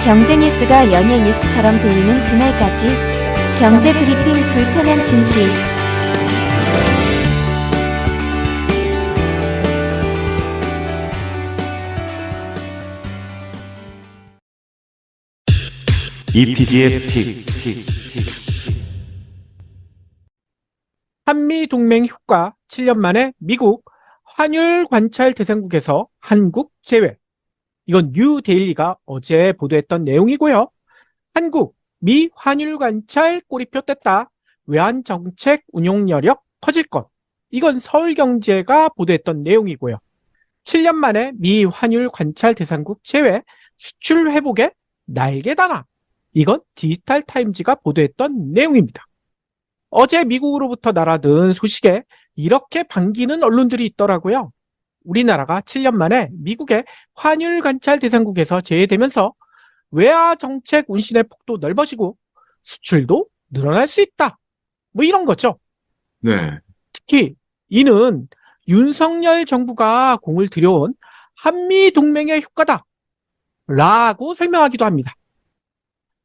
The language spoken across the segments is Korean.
경제 뉴스가 연예 뉴스처럼 들리는 그날까지 경제 브리핑 불편한 진실. EPD의 픽. 한미 동맹 효과 7년 만에 미국 환율 관찰 대상국에서 한국 제외. 이건 뉴데일리가 어제 보도했던 내용이고요. 한국, 미 환율 관찰 꼬리표 뗐다. 외환 정책 운용 여력 커질 것. 이건 서울경제가 보도했던 내용이고요. 7년 만에 미 환율 관찰 대상국 제외, 수출 회복에 날개 다나. 이건 디지털 타임즈가 보도했던 내용입니다. 어제 미국으로부터 날아든 소식에 이렇게 반기는 언론들이 있더라고요. 우리나라가 7년 만에 미국의 환율 관찰 대상국에서 제외되면서 외화 정책 운신의 폭도 넓어지고 수출도 늘어날 수 있다. 뭐 이런 거죠. 네. 특히 이는 윤석열 정부가 공을 들여온 한미 동맹의 효과다 라고 설명하기도 합니다.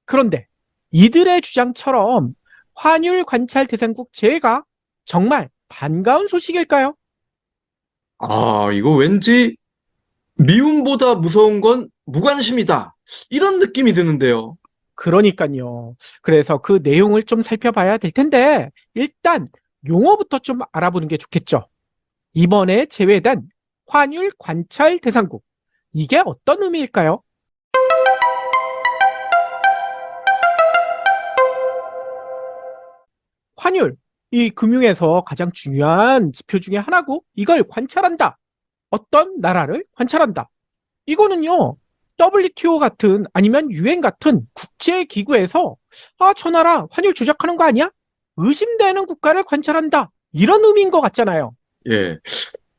그런데 이들의 주장처럼 환율 관찰 대상국 제외가 정말 반가운 소식일까요? 이거 왠지 미움보다 무서운 건 무관심이다. 이런 느낌이 드는데요. 그러니까요. 그래서 그 내용을 좀 살펴봐야 될 텐데 일단 용어부터 좀 알아보는 게 좋겠죠. 이번에 제외된 환율 관찰 대상국. 이게 어떤 의미일까요? 환율, 이 금융에서 가장 중요한 지표 중에 하나고 이걸 관찰한다. 어떤 나라를 관찰한다. 이거는요. WTO 같은 아니면 UN 같은 국제기구에서 저 나라 환율 조작하는 거 아니야? 의심되는 국가를 관찰한다. 이런 의미인 것 같잖아요. 예.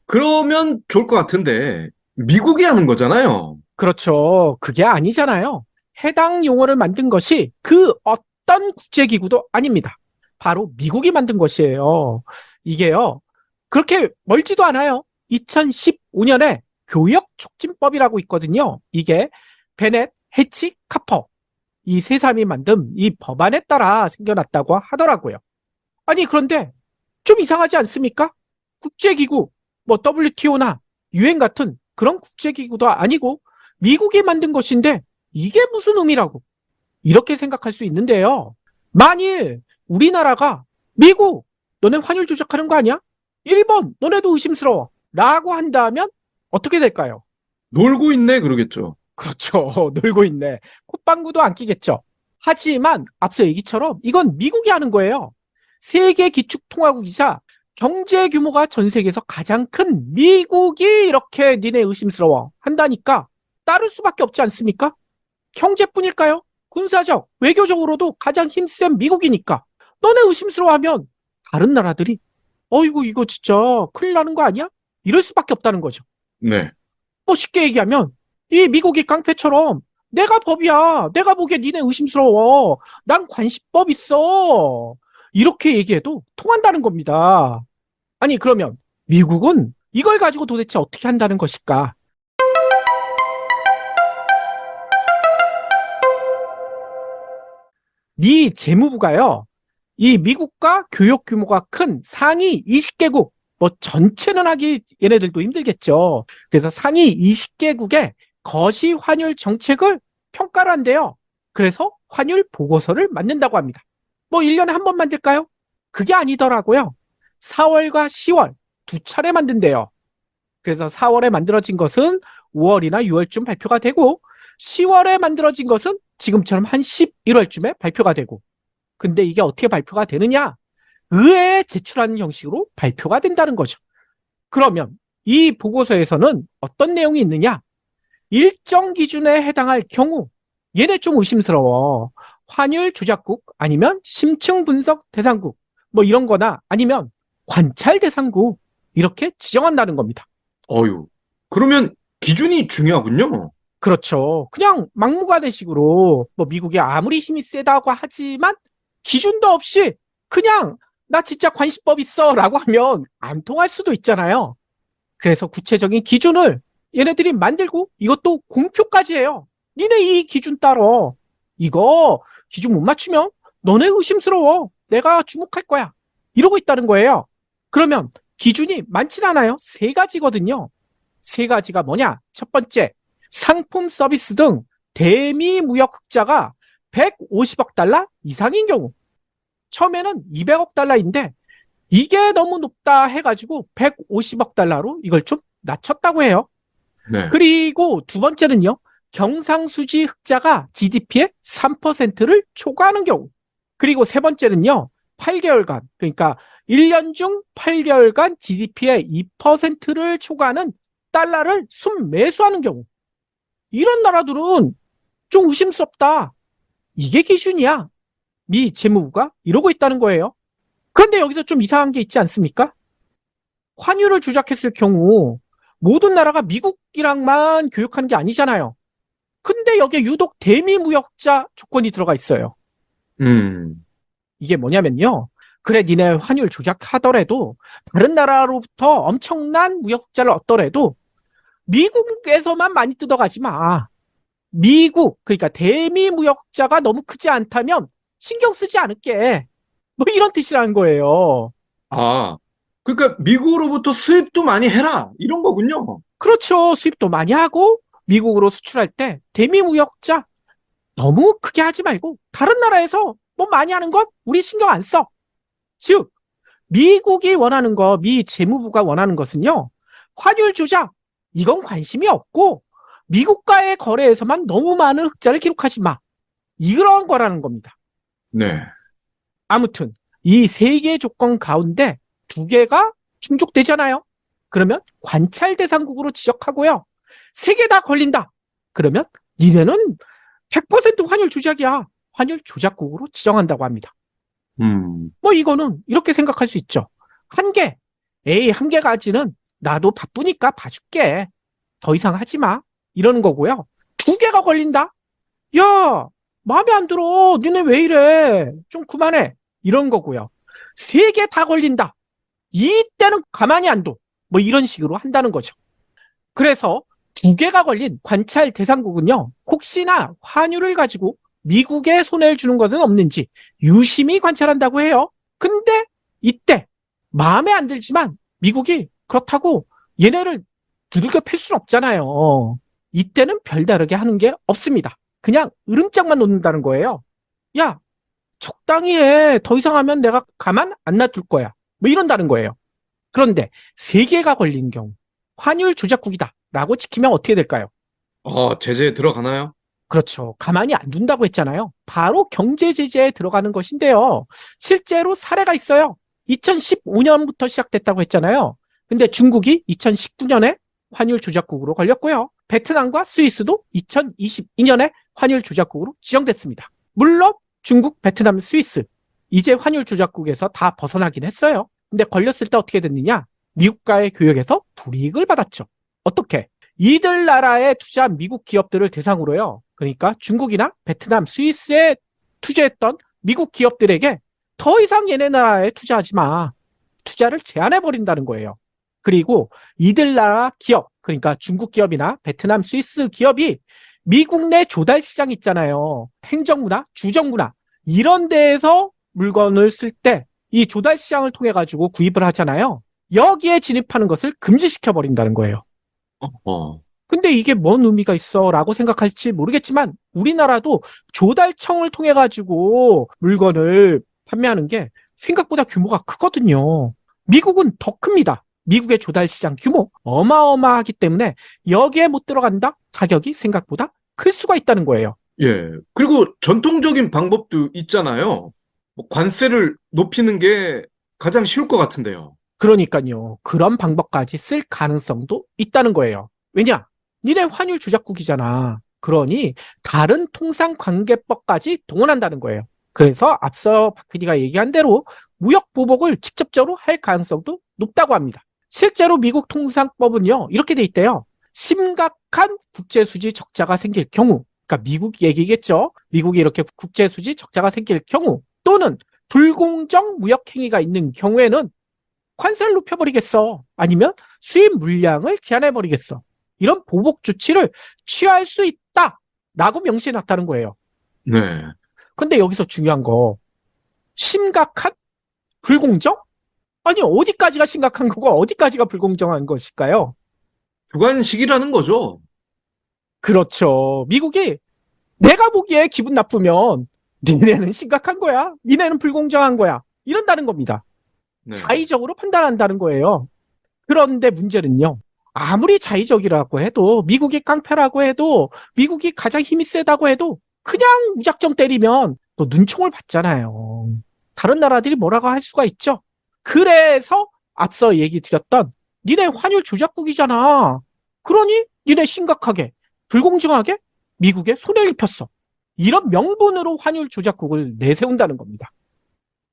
그러면 좋을 것 같은데, 미국이 하는 거잖아요. 그렇죠. 그게 아니잖아요. 해당 용어를 만든 것이 그 어떤 국제기구도 아닙니다. 바로 미국이 만든 것이에요. 이게요. 그렇게 멀지도 않아요. 2015년에 교역촉진법이라고 있거든요. 이게 베넷, 해치, 카퍼 이 세 사람이 만든 이 법안에 따라 생겨났다고 하더라고요. 아니 그런데 좀 이상하지 않습니까? 국제기구, 뭐 WTO나 UN 같은 그런 국제기구도 아니고 미국이 만든 것인데 이게 무슨 의미라고 이렇게 생각할 수 있는데요. 만일 우리나라가 미국, 너네 환율 조작하는 거 아니야? 일본, 너네도 의심스러워 라고 한다면 어떻게 될까요? 놀고 있네, 그러겠죠. 그렇죠. 놀고 있네. 콧방구도 안 끼겠죠. 하지만 앞서 얘기처럼 이건 미국이 하는 거예요. 세계 기축통화국이자 경제 규모가 전 세계에서 가장 큰 미국이 이렇게 니네 의심스러워 한다니까 따를 수밖에 없지 않습니까? 경제뿐일까요? 군사적, 외교적으로도 가장 힘센 미국이니까 너네 의심스러워하면 다른 나라들이 어이구 이거 진짜 큰일 나는 거 아니야? 이럴 수밖에 없다는 거죠. 네. 뭐 쉽게 얘기하면 이 미국이 깡패처럼 내가 법이야. 내가 보기에 니네 의심스러워. 난 관시법 있어. 이렇게 얘기해도 통한다는 겁니다. 아니 그러면 미국은 이걸 가지고 도대체 어떻게 한다는 것일까? 미 재무부가요. 이 미국과 교역 규모가 큰 상위 20개국 뭐 전체는 하기 얘네들도 힘들겠죠. 그래서 상위 20개국의 거시 환율 정책을 평가를 한대요. 그래서 환율 보고서를 만든다고 합니다. 뭐 1년에 한 번 만들까요? 그게 아니더라고요. 4월과 10월 두 차례 만든대요. 그래서 4월에 만들어진 것은 5월이나 6월쯤 발표가 되고 10월에 만들어진 것은 지금처럼 한 11월쯤에 발표가 되고 근데 이게 어떻게 발표가 되느냐? 의회에 제출하는 형식으로 발표가 된다는 거죠. 그러면 이 보고서에서는 어떤 내용이 있느냐? 일정 기준에 해당할 경우 얘네 좀 의심스러워. 환율 조작국 아니면 심층 분석 대상국 뭐 이런 거나 아니면 관찰 대상국 이렇게 지정한다는 겁니다. 그러면 기준이 중요하군요. 그렇죠. 그냥 막무가내식으로 뭐 미국이 아무리 힘이 세다고 하지만 기준도 없이 그냥 나 진짜 관시법 있어 라고 하면 안 통할 수도 있잖아요. 그래서 구체적인 기준을 얘네들이 만들고 이것도 공표까지 해요. 니네 이 기준 따라. 이거 기준 못 맞추면 너네 의심스러워. 내가 주목할 거야. 이러고 있다는 거예요. 그러면 기준이 많진 않아요. 세 가지거든요. 세 가지가 뭐냐? 첫 번째, 상품 서비스 등 대미 무역 흑자가 150억 달러 이상인 경우. 처음에는 200억 달러인데 이게 너무 높다 해가지고 150억 달러로 이걸 좀 낮췄다고 해요. 네. 그리고 두 번째는요. 경상수지 흑자가 GDP의 3%를 초과하는 경우. 그리고 세 번째는요. 8개월간, 그러니까 1년 중 8개월간 GDP의 2%를 초과하는 달러를 순매수하는 경우. 이런 나라들은 좀 의심스럽다. 이게 기준이야. 미 재무부가 이러고 있다는 거예요. 그런데 여기서 좀 이상한 게 있지 않습니까? 환율을 조작했을 경우 모든 나라가 미국이랑만 교역하는 게 아니잖아요. 근데 여기에 유독 대미무역자 조건이 들어가 있어요. 이게 뭐냐면요. 그래, 니네 환율 조작하더라도 다른 나라로부터 엄청난 무역자를 얻더라도 미국에서만 많이 뜯어가지 마. 미국, 그러니까 대미무역자가 너무 크지 않다면 신경 쓰지 않을게. 뭐 이런 뜻이라는 거예요. 아, 그러니까 미국으로부터 수입도 많이 해라. 이런 거군요. 그렇죠. 수입도 많이 하고 미국으로 수출할 때 대미무역자 너무 크게 하지 말고 다른 나라에서 뭐 많이 하는 건 우리 신경 안 써. 즉 미국이 원하는 거, 미 재무부가 원하는 것은요. 환율 조작 이건 관심이 없고 미국과의 거래에서만 너무 많은 흑자를 기록하지 마. 이런 거라는 겁니다. 네. 아무튼 이 세 개의 조건 가운데 두 개가 충족되잖아요. 그러면 관찰 대상국으로 지적하고요. 세 개 다 걸린다. 그러면 니네는 100% 환율 조작이야. 환율 조작국으로 지정한다고 합니다. 뭐 이거는 이렇게 생각할 수 있죠. 한 개. 에이, 한 개 가지는 나도 바쁘니까 봐줄게. 더 이상 하지 마. 이러는 거고요. 두 개가 걸린다. 야, 마음에 안 들어. 니네 왜 이래? 좀 그만해. 이런 거고요. 세 개 다 걸린다. 이때는 가만히 안 둬. 뭐 이런 식으로 한다는 거죠. 그래서 두 개가 걸린 관찰 대상국은요. 혹시나 환율을 가지고 미국에 손해를 주는 것은 없는지 유심히 관찰한다고 해요. 근데 이때 마음에 안 들지만 미국이 그렇다고 얘네를 두들겨 팰 수는 없잖아요. 이때는 별다르게 하는 게 없습니다. 그냥 으름장만 놓는다는 거예요. 야, 적당히 해. 더 이상 하면 내가 가만 안 놔둘 거야. 뭐 이런다는 거예요. 그런데 세 개가 걸린 경우 환율 조작국이다 라고 지키면 어떻게 될까요? 제재에 들어가나요? 그렇죠. 가만히 안 둔다고 했잖아요. 바로 경제 제재에 들어가는 것인데요. 실제로 사례가 있어요. 2015년부터 시작됐다고 했잖아요. 근데 중국이 2019년에 환율 조작국으로 걸렸고요. 베트남과 스위스도 2022년에 환율 조작국으로 지정됐습니다. 물론 중국, 베트남, 스위스 이제 환율 조작국에서 다 벗어나긴 했어요. 근데 걸렸을 때 어떻게 됐느냐? 미국과의 교역에서 불이익을 받았죠. 어떻게? 이들 나라에 투자한 미국 기업들을 대상으로요. 그러니까 중국이나 베트남, 스위스에 투자했던 미국 기업들에게 더 이상 얘네 나라에 투자하지 마. 투자를 제한해버린다는 거예요. 그리고 이들 나라 기업, 그러니까 중국 기업이나 베트남, 스위스 기업이 미국 내 조달 시장 있잖아요. 행정부나 주정부나 이런 데에서 물건을 쓸 때 이 조달 시장을 통해 가지고 구입을 하잖아요. 여기에 진입하는 것을 금지시켜버린다는 거예요. 근데 이게 뭔 의미가 있어? 라고 생각할지 모르겠지만 우리나라도 조달청을 통해 가지고 물건을 판매하는 게 생각보다 규모가 크거든요. 미국은 더 큽니다. 미국의 조달 시장 규모 어마어마하기 때문에 여기에 못 들어간다? 타격이 생각보다 클 수가 있다는 거예요. 예. 그리고 전통적인 방법도 있잖아요. 뭐 관세를 높이는 게 가장 쉬울 것 같은데요. 그러니까요. 그런 방법까지 쓸 가능성도 있다는 거예요. 왜냐? 니네 환율 조작국이잖아. 그러니 다른 통상관계법까지 동원한다는 거예요. 그래서 앞서 박 PD가 얘기한 대로 무역 보복을 직접적으로 할 가능성도 높다고 합니다. 실제로 미국 통상법은요. 이렇게 돼 있대요. 심각한 국제수지 적자가 생길 경우, 그러니까 미국 얘기겠죠. 미국이 이렇게 국제수지 적자가 생길 경우 또는 불공정 무역 행위가 있는 경우에는 관세를 높여버리겠어. 아니면 수입 물량을 제한해버리겠어. 이런 보복 조치를 취할 수 있다. 라고 명시해놨다는 거예요. 네. 근데 여기서 중요한 거, 심각한 불공정? 아니, 어디까지가 심각한 거고 어디까지가 불공정한 것일까요? 주관식이라는 거죠. 그렇죠. 미국이 내가 보기에 기분 나쁘면 니네는 심각한 거야. 니네는 불공정한 거야. 이런다는 겁니다. 네. 자의적으로 판단한다는 거예요. 그런데 문제는요. 아무리 자의적이라고 해도 미국이 깡패라고 해도 미국이 가장 힘이 세다고 해도 그냥 무작정 때리면 또 눈총을 받잖아요. 다른 나라들이 뭐라고 할 수가 있죠. 그래서 앞서 얘기 드렸던 니네 환율 조작국이잖아. 그러니 니네 심각하게 불공정하게 미국에 손해를 입혔어. 이런 명분으로 환율 조작국을 내세운다는 겁니다.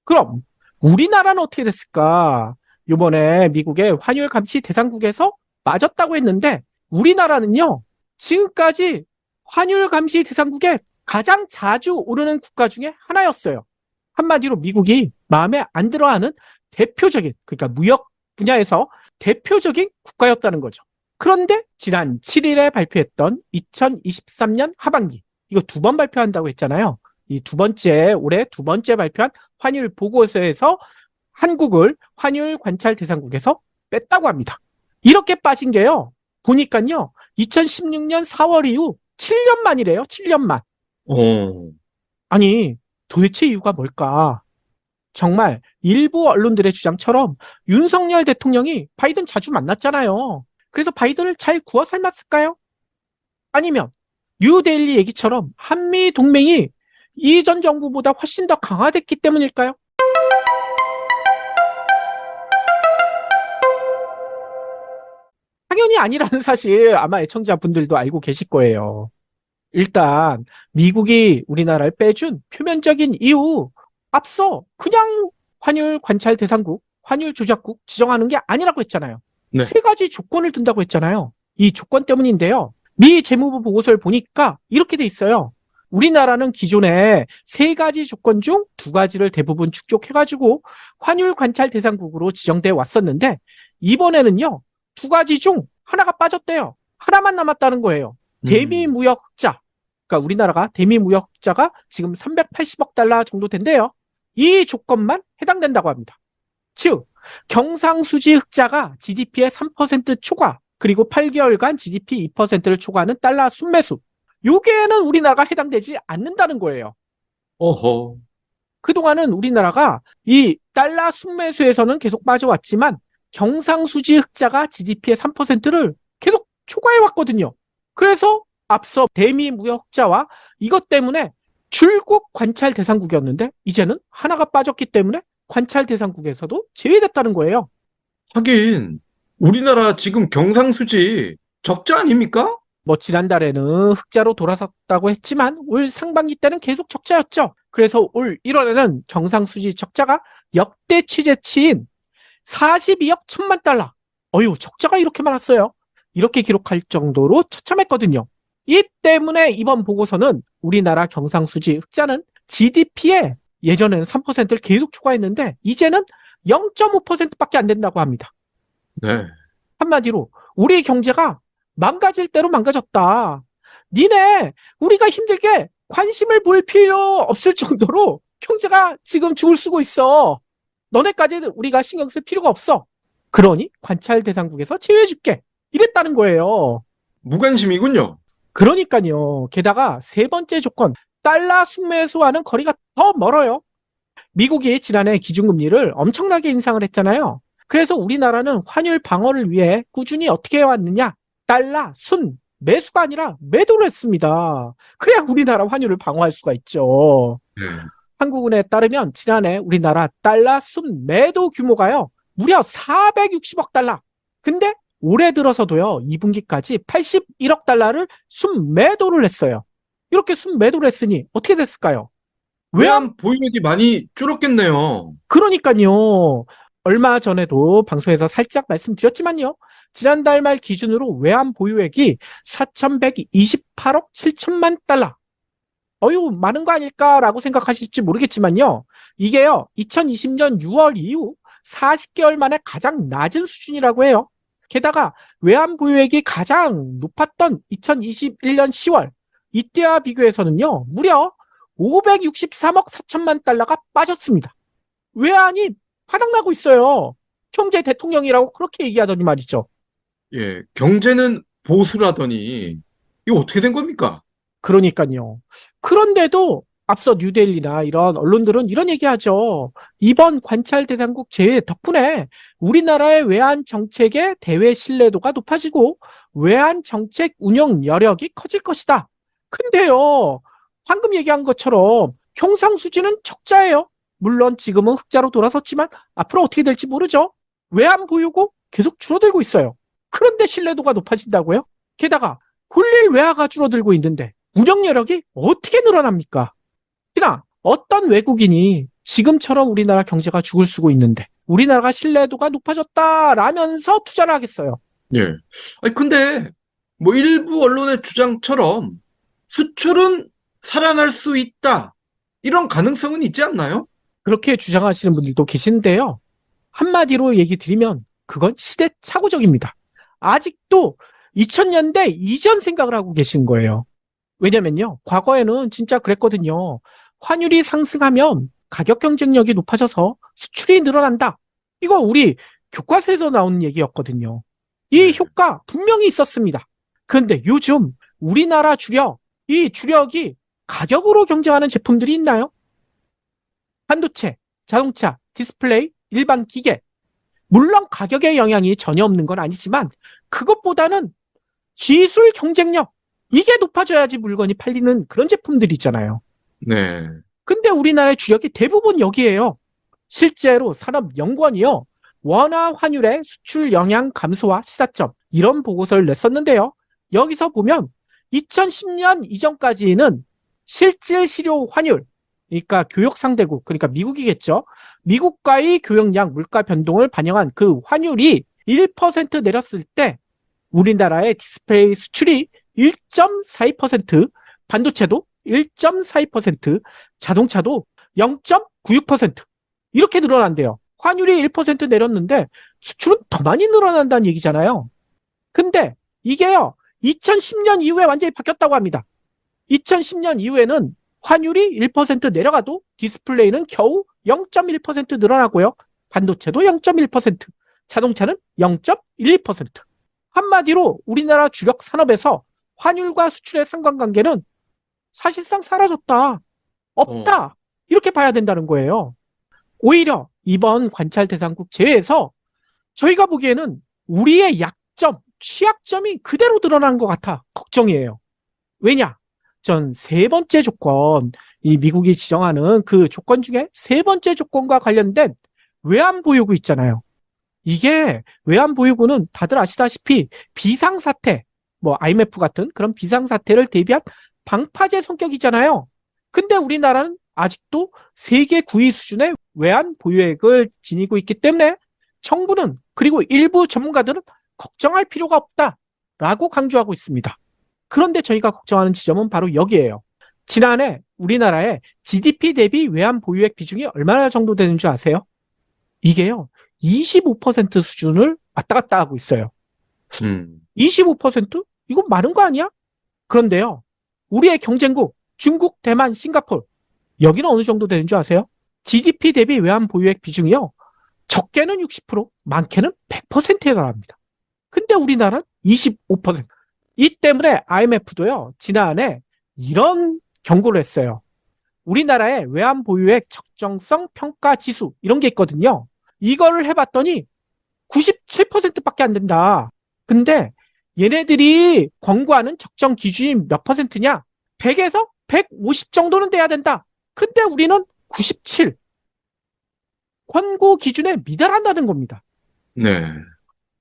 그럼 우리나라는 어떻게 됐을까? 이번에 미국의 환율 감시 대상국에서 빠졌다고 했는데 우리나라는요. 지금까지 환율 감시 대상국에 가장 자주 오르는 국가 중에 하나였어요. 한마디로 미국이 마음에 안 들어하는 대표적인, 그러니까 무역 분야에서 대표적인 국가였다는 거죠. 그런데 지난 7일에 발표했던 2023년 하반기, 이거 2번 발표한다고 했잖아요. 이 올해 두 번째 발표한 환율 보고서에서 한국을 환율 관찰 대상국에서 뺐다고 합니다. 이렇게 빠진 게요. 보니까요. 2016년 4월 이후 7년 만이래요. 7년 만. 어, 아니, 도대체 이유가 뭘까? 정말 일부 언론들의 주장처럼 윤석열 대통령이 바이든 자주 만났잖아요. 그래서 바이든을 잘 구워 삶았을까요? 아니면 뉴데일리 얘기처럼 한미 동맹이 이전 정부보다 훨씬 더 강화됐기 때문일까요? 당연히 아니라는 사실 아마 애청자분들도 알고 계실 거예요. 일단 미국이 우리나라를 빼준 표면적인 이유, 앞서 그냥 환율 관찰 대상국, 환율 조작국 지정하는 게 아니라고 했잖아요. 네. 3가지 조건을 둔다고 했잖아요. 이 조건 때문인데요. 미 재무부 보고서를 보니까 이렇게 돼 있어요. 우리나라는 기존에 3가지 조건 중 2가지를 대부분 축적해가지고 환율 관찰 대상국으로 지정돼 왔었는데 이번에는요. 2가지 중 하나가 빠졌대요. 하나만 남았다는 거예요. 대미 무역 흑자. 그러니까 우리나라가 대미 무역 흑자가 지금 380억 달러 정도 된대요. 이 조건만 해당된다고 합니다. 즉, 경상수지 흑자가 GDP의 3% 초과, 그리고 8개월간 GDP 2%를 초과하는 달러 순매수. 요게는 우리나라가 해당되지 않는다는 거예요. 어허. 그동안은 우리나라가 이 달러 순매수에서는 계속 빠져왔지만 경상수지 흑자가 GDP의 3%를 계속 초과해왔거든요. 그래서 앞서 대미 무역 흑자와 이것 때문에 줄곧 관찰 대상국이었는데 이제는 하나가 빠졌기 때문에 관찰 대상국에서도 제외됐다는 거예요. 하긴, 우리나라 지금 경상수지 적자 아닙니까? 뭐 지난달에는 흑자로 돌아섰다고 했지만 올 상반기 때는 계속 적자였죠. 그래서 올 1월에는 경상수지 적자가 역대 최저치인 42억 1천만 달러. 어휴, 적자가 이렇게 많았어요. 이렇게 기록할 정도로 처참했거든요. 이 때문에 이번 보고서는 우리나라 경상수지 흑자는 GDP에 예전에는 3%를 계속 초과했는데 이제는 0.5%밖에 안 된다고 합니다. 네. 한마디로 우리 경제가 망가질 대로 망가졌다. 니네 우리가 힘들게 관심을 보일 필요 없을 정도로 경제가 지금 죽을 쓰고 있어. 너네까지는 우리가 신경 쓸 필요가 없어. 그러니 관찰 대상국에서 제외해줄게. 이랬다는 거예요. 무관심이군요. 그러니까요. 게다가 3번째 조건, 달러 순매수와는 거리가 더 멀어요. 미국이 지난해 기준금리를 엄청나게 인상을 했잖아요. 그래서 우리나라는 환율 방어를 위해 꾸준히 어떻게 해왔느냐? 달러 순 매수가 아니라 매도를 했습니다. 그래야 우리나라 환율을 방어할 수가 있죠. 네. 한국은행에 따르면 지난해 우리나라 달러 순 매도 규모가요. 무려 460억 달러. 근데 올해 들어서도요. 2분기까지 81억 달러를 순 매도를 했어요. 이렇게 순 매도를 했으니 어떻게 됐을까요? 외환 보유액이 많이 줄었겠네요. 그러니까요. 얼마 전에도 방송에서 살짝 말씀드렸지만요. 지난달 말 기준으로 외환 보유액이 4,128억 7천만 달러. 어휴, 많은 거 아닐까라고 생각하실지 모르겠지만요. 이게요, 2020년 6월 이후 40개월 만에 가장 낮은 수준이라고 해요. 게다가 외환 보유액이 가장 높았던 2021년 10월, 이때와 비교해서는요, 무려 563억 4천만 달러가 빠졌습니다. 외환이 바닥나고 있어요. 경제 대통령이라고 그렇게 얘기하더니 말이죠. 예, 경제는 보수라더니 이거 어떻게 된 겁니까? 그러니까요. 그런데도 앞서 뉴델리나 이런 언론들은 이런 얘기하죠. 이번 관찰 대상국 제외 덕분에 우리나라의 외환 정책의 대외 신뢰도가 높아지고 외환 정책 운영 여력이 커질 것이다. 근데요, 방금 얘기한 것처럼 경상수지는 적자예요. 물론 지금은 흑자로 돌아섰지만 앞으로 어떻게 될지 모르죠. 외환 보유고 계속 줄어들고 있어요. 그런데 신뢰도가 높아진다고요? 게다가 굴릴 외화가 줄어들고 있는데 운영 여력이 어떻게 늘어납니까? 특히나 어떤 외국인이 지금처럼 우리나라 경제가 죽을 쓰고 있는데 우리나라가 신뢰도가 높아졌다라면서 투자를 하겠어요. 예. 아니, 근데 뭐 일부 언론의 주장처럼 수출은 살아날 수 있다. 이런 가능성은 있지 않나요? 그렇게 주장하시는 분들도 계신데요. 한마디로 얘기 드리면 그건 시대착오적입니다. 아직도 2000년대 이전 생각을 하고 계신 거예요. 왜냐면요, 과거에는 진짜 그랬거든요. 환율이 상승하면 가격 경쟁력이 높아져서 수출이 늘어난다. 이거 우리 교과서에서 나온 얘기였거든요. 이 네. 효과 분명히 있었습니다. 그런데 요즘 우리나라 주력, 이 주력이 가격으로 경쟁하는 제품들이 있나요? 반도체, 자동차, 디스플레이, 일반 기계. 물론 가격의 영향이 전혀 없는 건 아니지만 그것보다는 기술 경쟁력, 이게 높아져야지 물건이 팔리는 그런 제품들이 있잖아요. 네. 근데 우리나라의 주력이 대부분 여기에요. 실제로 산업연구원이요, 원화 환율의 수출 영향 감소와 시사점, 이런 보고서를 냈었는데요. 여기서 보면 2010년 이전까지는 실질 실효 환율, 그러니까 교역 상대국, 그러니까 미국이겠죠. 미국과의 교역량 물가 변동을 반영한 그 환율이 1% 내렸을 때 우리나라의 디스플레이 수출이 1.42%, 반도체도 1.42%, 자동차도 0.96% 이렇게 늘어난대요. 환율이 1% 내렸는데 수출은 더 많이 늘어난다는 얘기잖아요. 근데 이게요, 2010년 이후에 완전히 바뀌었다고 합니다. 2010년 이후에는 환율이 1% 내려가도 디스플레이는 겨우 0.1% 늘어나고요. 반도체도 0.1%, 자동차는 0.12%. 한마디로 우리나라 주력 산업에서 환율과 수출의 상관관계는 사실상 사라졌다, 없다, 이렇게 봐야 된다는 거예요. 오히려 이번 관찰 대상국 제외에서 저희가 보기에는 우리의 약점, 취약점이 그대로 드러난 것 같아 걱정이에요. 왜냐? 전 세 번째 조건, 이 미국이 지정하는 그 조건 중에 세 번째 조건과 관련된 외환 보유고 있잖아요. 이게 외환 보유고는 다들 아시다시피 비상사태, 뭐 IMF 같은 그런 비상사태를 대비한 방파제 성격이잖아요. 근데 우리나라는 아직도 세계 9위 수준의 외환 보유액을 지니고 있기 때문에 정부는, 그리고 일부 전문가들은 걱정할 필요가 없다라고 강조하고 있습니다. 그런데 저희가 걱정하는 지점은 바로 여기에요. 지난해 우리나라의 GDP 대비 외환 보유액 비중이 얼마나 정도 되는 줄 아세요? 이게요, 25% 수준을 왔다 갔다 하고 있어요. 25%? 이건 많은 거 아니야? 그런데요, 우리의 경쟁국 중국, 대만, 싱가포르, 여기는 어느 정도 되는 줄 아세요? GDP 대비 외환 보유액 비중이요, 적게는 60%, 많게는 100%에 달합니다. 근데 우리나라는 25%. 이 때문에 IMF도요, 지난해 이런 경고를 했어요. 우리나라의 외환 보유액 적정성 평가 지수, 이런 게 있거든요. 이거를 해봤더니 97%밖에 안 된다. 근데 얘네들이 권고하는 적정 기준이 몇 퍼센트냐? 100에서 150 정도는 돼야 된다. 근데 우리는 97. 권고 기준에 미달한다는 겁니다. 네.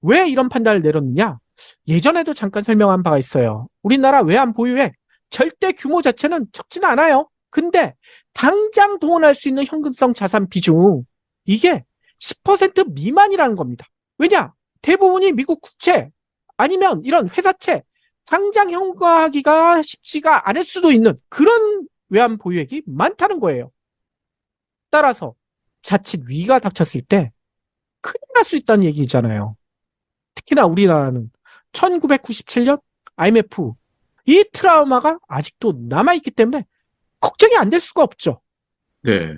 왜 이런 판단을 내렸느냐? 예전에도 잠깐 설명한 바가 있어요. 우리나라 외환 보유액 절대 규모 자체는 적지는 않아요. 근데 당장 동원할 수 있는 현금성 자산 비중, 이게 10% 미만이라는 겁니다. 왜냐? 대부분이 미국 국채 아니면 이런 회사채, 당장 현금화하기가 쉽지가 않을 수도 있는 그런 외환 보유액이 많다는 거예요. 따라서 자칫 위기가 닥쳤을 때 큰일 날 수 있다는 얘기잖아요. 특히나 우리나라는 1997년 IMF 이 트라우마가 아직도 남아있기 때문에 걱정이 안 될 수가 없죠. 네.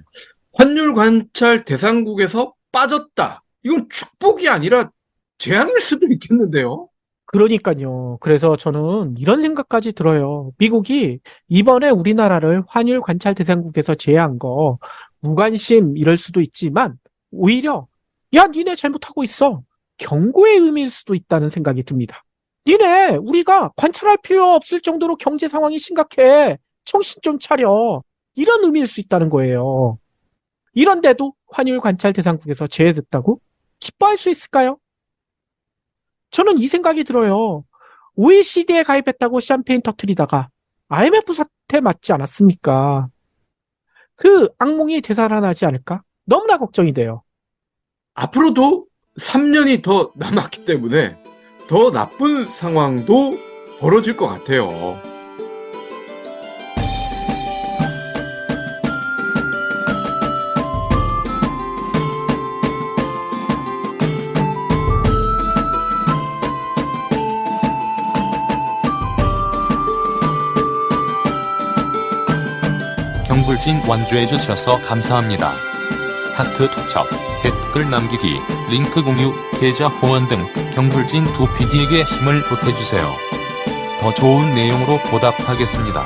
환율 관찰 대상국에서 빠졌다. 이건 축복이 아니라 재앙일 수도 있겠는데요. 그러니까요. 그래서 저는 이런 생각까지 들어요. 미국이 이번에 우리나라를 환율 관찰 대상국에서 제외한 거 무관심 이럴 수도 있지만 오히려 야, 니네 잘못하고 있어. 경고의 의미일 수도 있다는 생각이 듭니다. 니네 우리가 관찰할 필요 없을 정도로 경제 상황이 심각해. 정신 좀 차려. 이런 의미일 수 있다는 거예요. 이런데도 환율 관찰 대상국에서 제외됐다고? 기뻐할 수 있을까요? 저는 이 생각이 들어요. OECD에 가입했다고 샴페인 터트리다가 IMF 사태 맞지 않았습니까? 그 악몽이 되살아나지 않을까? 너무나 걱정이 돼요. 앞으로도 3년이 더 남았기 때문에 더 나쁜 상황도 벌어질 것 같아요. 경불진 완주해 주셔서 감사합니다. 하트 투척, 댓글 남기기, 링크 공유, 계좌 후원 등 경불진 두 PD에게 힘을 보태주세요. 더 좋은 내용으로 보답하겠습니다.